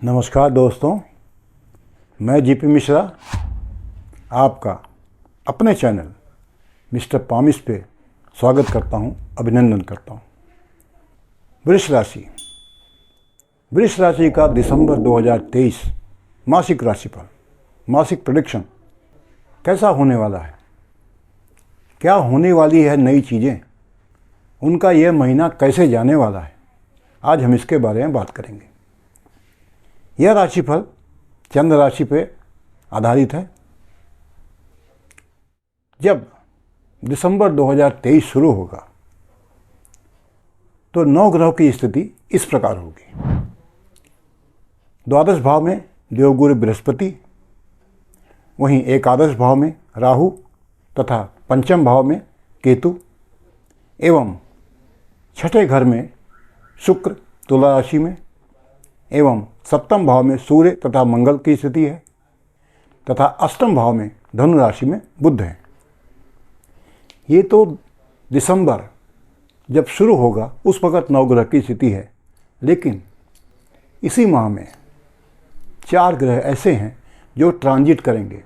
नमस्कार दोस्तों, मैं जीपी मिश्रा आपका अपने चैनल मिस्टर पामिस पे स्वागत करता हूं, अभिनंदन करता हूं। वृष राशि का दिसंबर 2023 मासिक राशिफल, मासिक प्रेडिक्शन कैसा होने वाला है, क्या होने वाली है नई चीज़ें, उनका यह महीना कैसे जाने वाला है, आज हम इसके बारे में बात करेंगे। यह राशिफल चंद्र राशि पे आधारित है। जब दिसंबर 2023 शुरू होगा तो 9 ग्रहों की स्थिति इस प्रकार होगी। द्वादश भाव में देवगुरु बृहस्पति, वहीं एकादश भाव में राहु तथा पंचम भाव में केतु एवं छठे घर में शुक्र तुला राशि में एवं सप्तम भाव में सूर्य तथा मंगल की स्थिति है तथा अष्टम भाव में धनु राशि में बुध है। ये तो दिसंबर जब शुरू होगा उस वक्त 9 ग्रह की स्थिति है, लेकिन इसी माह में 4 ग्रह ऐसे हैं जो ट्रांजिट करेंगे,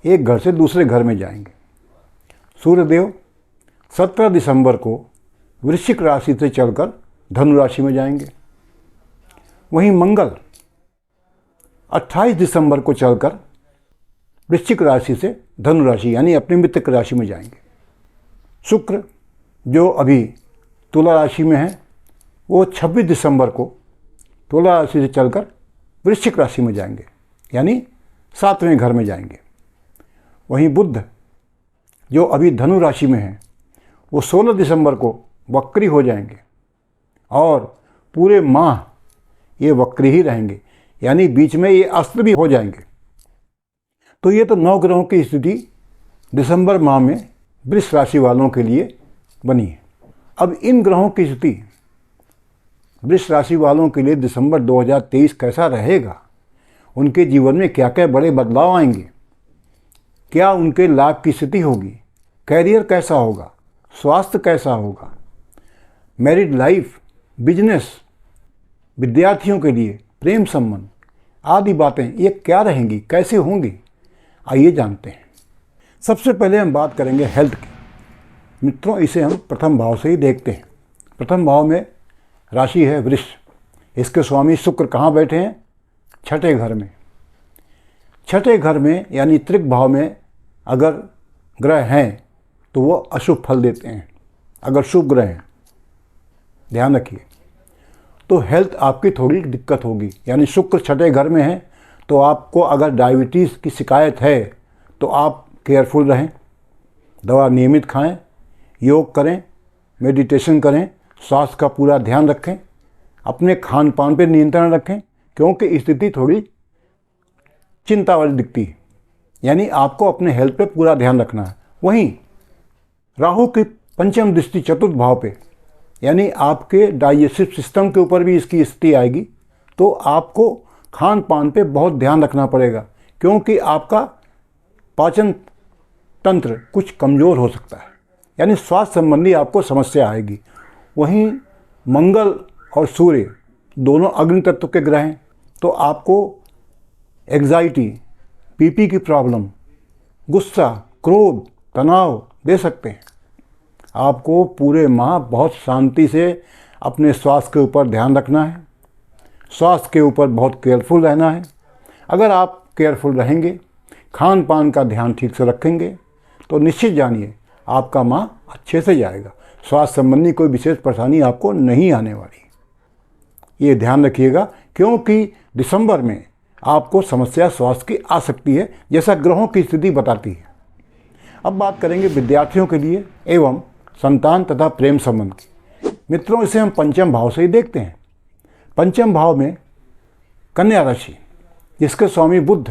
एक घर से दूसरे घर में जाएंगे। सूर्यदेव 17 दिसंबर को वृश्चिक राशि से चलकर धनु राशि में जाएंगे। वहीं मंगल 28 दिसंबर को चलकर वृश्चिक राशि से धनु राशि यानी अपनी मित्रक राशि में जाएंगे। शुक्र जो अभी तुला राशि में है वो 26 दिसंबर को तुला राशि से चलकर वृश्चिक राशि में जाएंगे यानी 7वें घर में जाएंगे। वहीं बुध जो अभी धनु राशि में है वो 16 दिसंबर को वक्री हो जाएंगे और पूरे माह ये वक्री ही रहेंगे, यानी बीच में ये अस्त्र भी हो जाएंगे। तो ये तो 9 ग्रहों की स्थिति दिसंबर माह में वृष राशि वालों के लिए बनी है। अब इन ग्रहों की स्थिति वृष राशि वालों के लिए दिसंबर 2023 कैसा रहेगा, उनके जीवन में क्या क्या बड़े बदलाव आएंगे, क्या उनके लाभ की स्थिति होगी, कैरियर कैसा होगा, स्वास्थ्य कैसा होगा, मैरिड लाइफ, बिजनेस, विद्यार्थियों के लिए प्रेम संबंध आदि बातें ये क्या रहेंगी, कैसे होंगी, आइए जानते हैं। सबसे पहले हम बात करेंगे हेल्थ की। मित्रों, इसे हम प्रथम भाव से ही देखते हैं। प्रथम भाव में राशि है वृष, इसके स्वामी शुक्र कहाँ बैठे हैं? छठे घर में। छठे घर में यानी त्रिक भाव में अगर ग्रह हैं तो वो अशुभ फल देते हैं। अगर शुभ ग्रह हैं, ध्यान रखिए, तो हेल्थ आपकी थोड़ी दिक्कत होगी। यानी शुक्र छठे घर में है तो आपको अगर डायबिटीज़ की शिकायत है तो आप केयरफुल रहें, दवा नियमित खाएं, योग करें, मेडिटेशन करें, स्वास्थ्य का पूरा ध्यान रखें, अपने खान पान पर नियंत्रण रखें, क्योंकि स्थिति थोड़ी चिंता वाली दिखती है। यानी आपको अपने हेल्थ पे पूरा ध्यान रखना है। वहीं राहु की पंचम दृष्टि चतुर्थ भाव पे, यानी आपके डाइजेस्टिव सिस्टम के ऊपर भी इसकी स्थिति आएगी, तो आपको खान पान पे बहुत ध्यान रखना पड़ेगा, क्योंकि आपका पाचन तंत्र कुछ कमज़ोर हो सकता है, यानी स्वास्थ्य संबंधी आपको समस्या आएगी। वहीं मंगल और सूर्य दोनों अग्नि तत्व के ग्रह हैं, तो आपको एग्जाइटी, बीपी की प्रॉब्लम, गुस्सा, क्रोध, तनाव दे सकते हैं। आपको पूरे माह बहुत शांति से अपने स्वास्थ्य के ऊपर ध्यान रखना है, स्वास्थ्य के ऊपर बहुत केयरफुल रहना है। अगर आप केयरफुल रहेंगे, खान पान का ध्यान ठीक से रखेंगे, तो निश्चित जानिए आपका माह अच्छे से जाएगा। स्वास्थ्य संबंधी कोई विशेष परेशानी आपको नहीं आने वाली, ये ध्यान रखिएगा, क्योंकि दिसंबर में आपको समस्या स्वास्थ्य की आ सकती है, जैसा ग्रहों की स्थिति बताती है। अब बात करेंगे विद्यार्थियों के लिए एवं संतान तथा प्रेम संबंध की। मित्रों, इसे हम पंचम भाव से ही देखते हैं। पंचम भाव में कन्या राशि, जिसके स्वामी बुध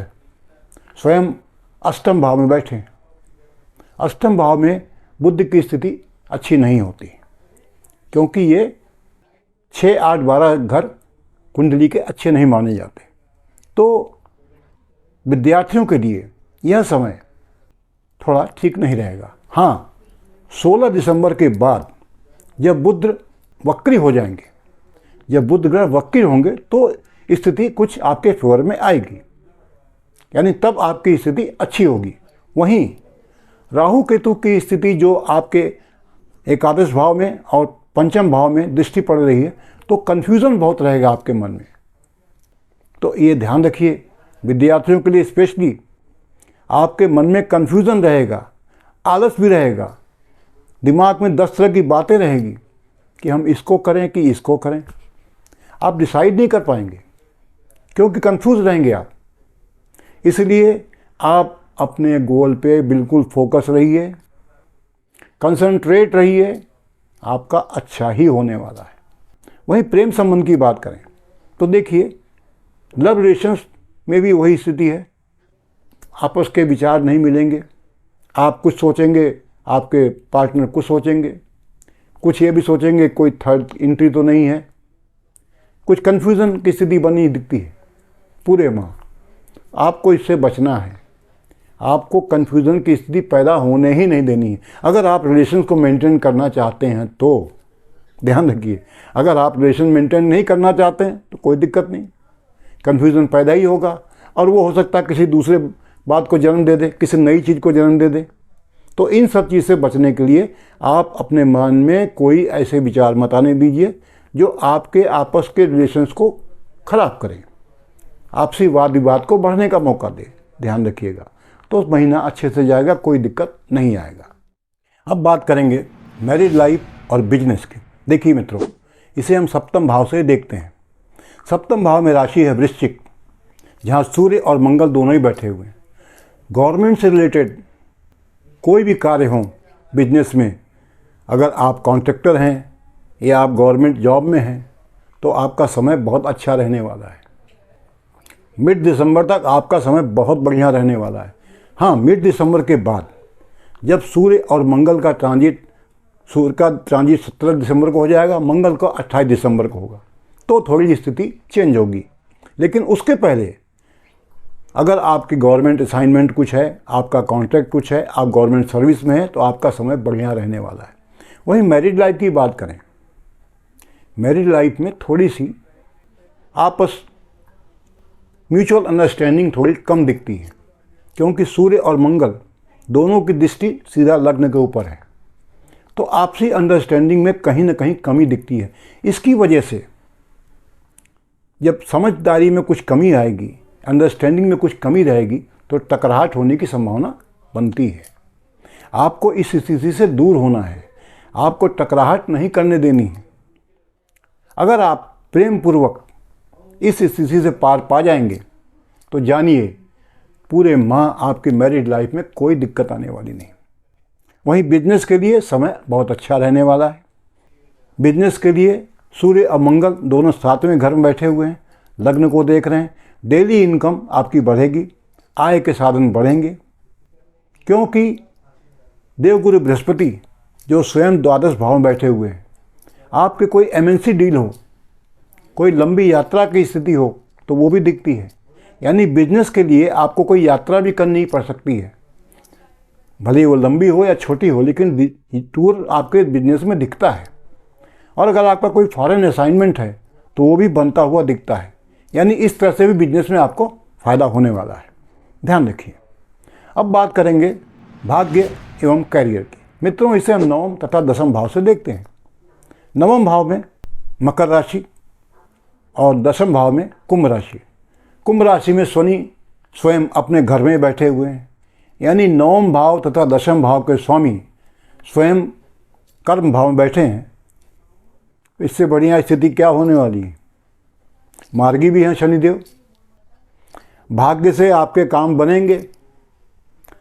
स्वयं अष्टम भाव में बैठे हैं। अष्टम भाव में बुध की स्थिति अच्छी नहीं होती, क्योंकि ये 6, 8, 12 घर कुंडली के अच्छे नहीं माने जाते। तो विद्यार्थियों के लिए यह समय थोड़ा ठीक नहीं रहेगा। हाँ, 16 दिसंबर के बाद जब बुध वक्री हो जाएंगे, जब बुध ग्रह वक्री होंगे तो स्थिति कुछ आपके फेवर में आएगी, यानी तब आपकी स्थिति अच्छी होगी। वहीं राहु केतु की स्थिति जो आपके एकादश भाव में और पंचम भाव में दृष्टि पड़ रही है, तो कन्फ्यूज़न बहुत रहेगा आपके मन में। तो ये ध्यान रखिए, विद्यार्थियों के लिए स्पेशली आपके मन में कन्फ्यूज़न रहेगा, आलस भी रहेगा, दिमाग में 10 तरह की बातें रहेगी कि हम इसको करें कि इसको करें। आप डिसाइड नहीं कर पाएंगे क्योंकि कंफ्यूज रहेंगे आप। इसलिए आप अपने गोल पे बिल्कुल फोकस रहिए, कंसंट्रेट रहिए, आपका अच्छा ही होने वाला है। वहीं प्रेम संबंध की बात करें तो देखिए, लव रिलेशंस में भी वही स्थिति है। आपस के विचार नहीं मिलेंगे, आप कुछ सोचेंगे, आपके पार्टनर कुछ सोचेंगे, कुछ ये भी सोचेंगे कोई थर्ड एंट्री तो नहीं है, कुछ कन्फ्यूज़न की स्थिति बनी दिखती है पूरे माह। आपको इससे बचना है, आपको कन्फ्यूज़न की स्थिति पैदा होने ही नहीं देनी है। अगर आप रिलेशन को मेंटेन करना चाहते हैं तो ध्यान रखिए, अगर आप रिलेशन मेंटेन नहीं करना चाहते हैं तो कोई दिक्कत नहीं, कन्फ्यूज़न पैदा ही होगा और वो हो सकता है किसी दूसरे बात को जन्म दे दे, किसी नई चीज़ को जन्म दे दे। तो इन सब चीज़ से बचने के लिए आप अपने मन में कोई ऐसे विचार मत आने दीजिए जो आपके आपस के रिलेशंस को ख़राब करें, आपसी वाद विवाद को बढ़ने का मौका दे। ध्यान रखिएगा, तो महीना अच्छे से जाएगा, कोई दिक्कत नहीं आएगा। अब बात करेंगे मैरिड लाइफ और बिजनेस की। देखिए मित्रों, इसे हम सप्तम भाव से देखते हैं। सप्तम भाव में राशि है वृश्चिक, जहाँ सूर्य और मंगल दोनों ही बैठे हुए हैं। गवर्नमेंट से रिलेटेड कोई भी कार्य हो बिजनेस में, अगर आप कॉन्ट्रैक्टर हैं या आप गवर्नमेंट जॉब में हैं, तो आपका समय बहुत अच्छा रहने वाला है। मिड दिसंबर तक आपका समय बहुत बढ़िया रहने वाला है। हाँ, मिड दिसंबर के बाद जब सूर्य और मंगल का ट्रांजिट, सूर्य का ट्रांजिट 17 दिसंबर को हो जाएगा, मंगल को 28 दिसंबर को होगा, तो थोड़ी स्थिति चेंज होगी। लेकिन उसके पहले अगर आपकी गवर्नमेंट असाइनमेंट कुछ है, आपका कॉन्ट्रैक्ट कुछ है, आप गवर्नमेंट सर्विस में हैं, तो आपका समय बढ़िया रहने वाला है। वहीं मैरिड लाइफ की बात करें, मैरिड लाइफ में थोड़ी सी आपस म्यूचुअल अंडरस्टैंडिंग थोड़ी कम दिखती है, क्योंकि सूर्य और मंगल दोनों की दृष्टि सीधा लग्न के ऊपर है, तो आपसी अंडरस्टैंडिंग में कहीं ना कहीं कमी दिखती है। इसकी वजह से जब समझदारी में कुछ कमी आएगी, अंडरस्टैंडिंग में कुछ कमी रहेगी, तो टकराहट होने की संभावना बनती है। आपको इस स्थिति से दूर होना है, आपको टकराहट नहीं करने देनी है। अगर आप प्रेम पूर्वक इस स्थिति से पार पा जाएंगे तो जानिए पूरे माह आपकी मैरिड लाइफ में कोई दिक्कत आने वाली नहीं। वहीं बिजनेस के लिए समय बहुत अच्छा रहने वाला है। बिजनेस के लिए सूर्य और मंगल दोनों 7वें घर में बैठे हुए हैं, लग्न को देख रहे हैं। डेली इनकम आपकी बढ़ेगी, आय के साधन बढ़ेंगे, क्योंकि देवगुरु बृहस्पति जो स्वयं द्वादश भाव में बैठे हुए हैं। आपके कोई एमएनसी डील हो, कोई लंबी यात्रा की स्थिति हो, तो वो भी दिखती है। यानी बिजनेस के लिए आपको कोई यात्रा भी करनी पड़ सकती है, भले वो लंबी हो या छोटी हो, लेकिन टूर आपके बिजनेस में दिखता है। और अगर आपका कोई फॉरेन असाइनमेंट है तो वो भी बनता हुआ दिखता है। यानी इस तरह से भी बिजनेस में आपको फ़ायदा होने वाला है, ध्यान रखिए। अब बात करेंगे भाग्य एवं कैरियर की। मित्रों, इसे हम नवम तथा दसम भाव से देखते हैं। नवम भाव में मकर राशि और दसम भाव में कुंभ राशि। कुंभ राशि में शनि स्वयं अपने घर में बैठे हुए हैं, यानी नवम भाव तथा दसम भाव के स्वामी स्वयं कर्म भाव में बैठे हैं। इससे बढ़िया स्थिति क्या होने वाली है। मार्गी भी हैं शनिदेव, भाग्य से आपके काम बनेंगे।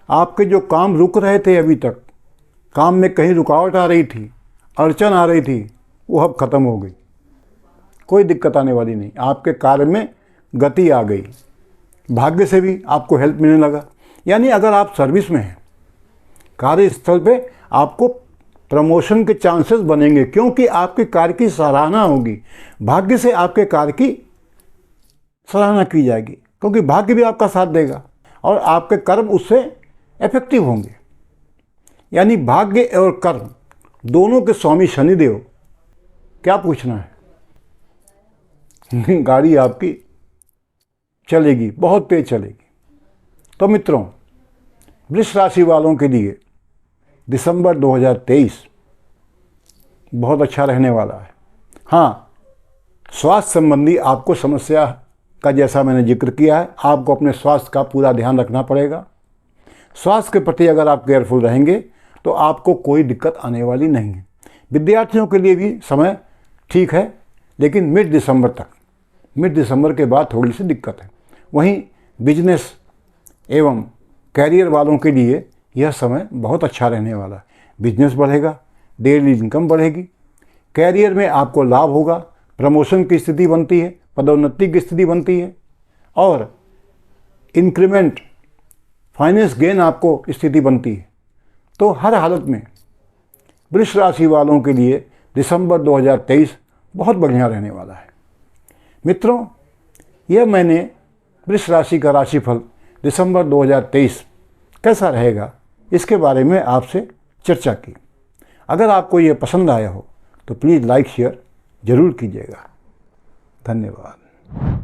आपके जो काम रुक रहे थे अभी तक, काम में कहीं रुकावट आ रही थी, अड़चन आ रही थी, वो अब खत्म हो गई, कोई दिक्कत आने वाली नहीं। आपके कार्य में गति आ गई, भाग्य से भी आपको हेल्प मिलने लगा। यानी अगर आप सर्विस में हैं, कार्यस्थल पे आपको प्रमोशन के चांसेस बनेंगे, क्योंकि आपके कार्य की सराहना होगी। भाग्य से आपके कार्य की सराहना की जाएगी, क्योंकि भाग्य भी आपका साथ देगा और आपके कर्म उससे इफेक्टिव होंगे। यानी भाग्य और कर्म दोनों के स्वामी शनिदेव, क्या पूछना है गाड़ी आपकी चलेगी, बहुत तेज चलेगी। तो मित्रों, वृष राशि वालों के लिए दिसंबर 2023 बहुत अच्छा रहने वाला है। हाँ, स्वास्थ्य संबंधी आपको समस्या का, जैसा मैंने जिक्र किया है, आपको अपने स्वास्थ्य का पूरा ध्यान रखना पड़ेगा। स्वास्थ्य के प्रति अगर आप केयरफुल रहेंगे तो आपको कोई दिक्कत आने वाली नहीं है। विद्यार्थियों के लिए भी समय ठीक है, लेकिन मिड दिसंबर के बाद थोड़ी सी दिक्कत है। वहीं बिजनेस एवं कैरियर वालों के लिए यह समय बहुत अच्छा रहने वाला है। बिजनेस बढ़ेगा, डेली इनकम बढ़ेगी, कैरियर में आपको लाभ होगा, प्रमोशन की स्थिति बनती है, पदोन्नति की स्थिति बनती है और इंक्रीमेंट, फाइनेंस गेन आपको स्थिति बनती है। तो हर हालत में वृष राशि वालों के लिए दिसंबर 2023 बहुत बढ़िया रहने वाला है। मित्रों, यह मैंने वृष राशि का राशिफल दिसंबर 2023 कैसा रहेगा इसके बारे में आपसे चर्चा की। अगर आपको ये पसंद आया हो तो प्लीज़ लाइक शेयर ज़रूर कीजिएगा। धन्यवाद।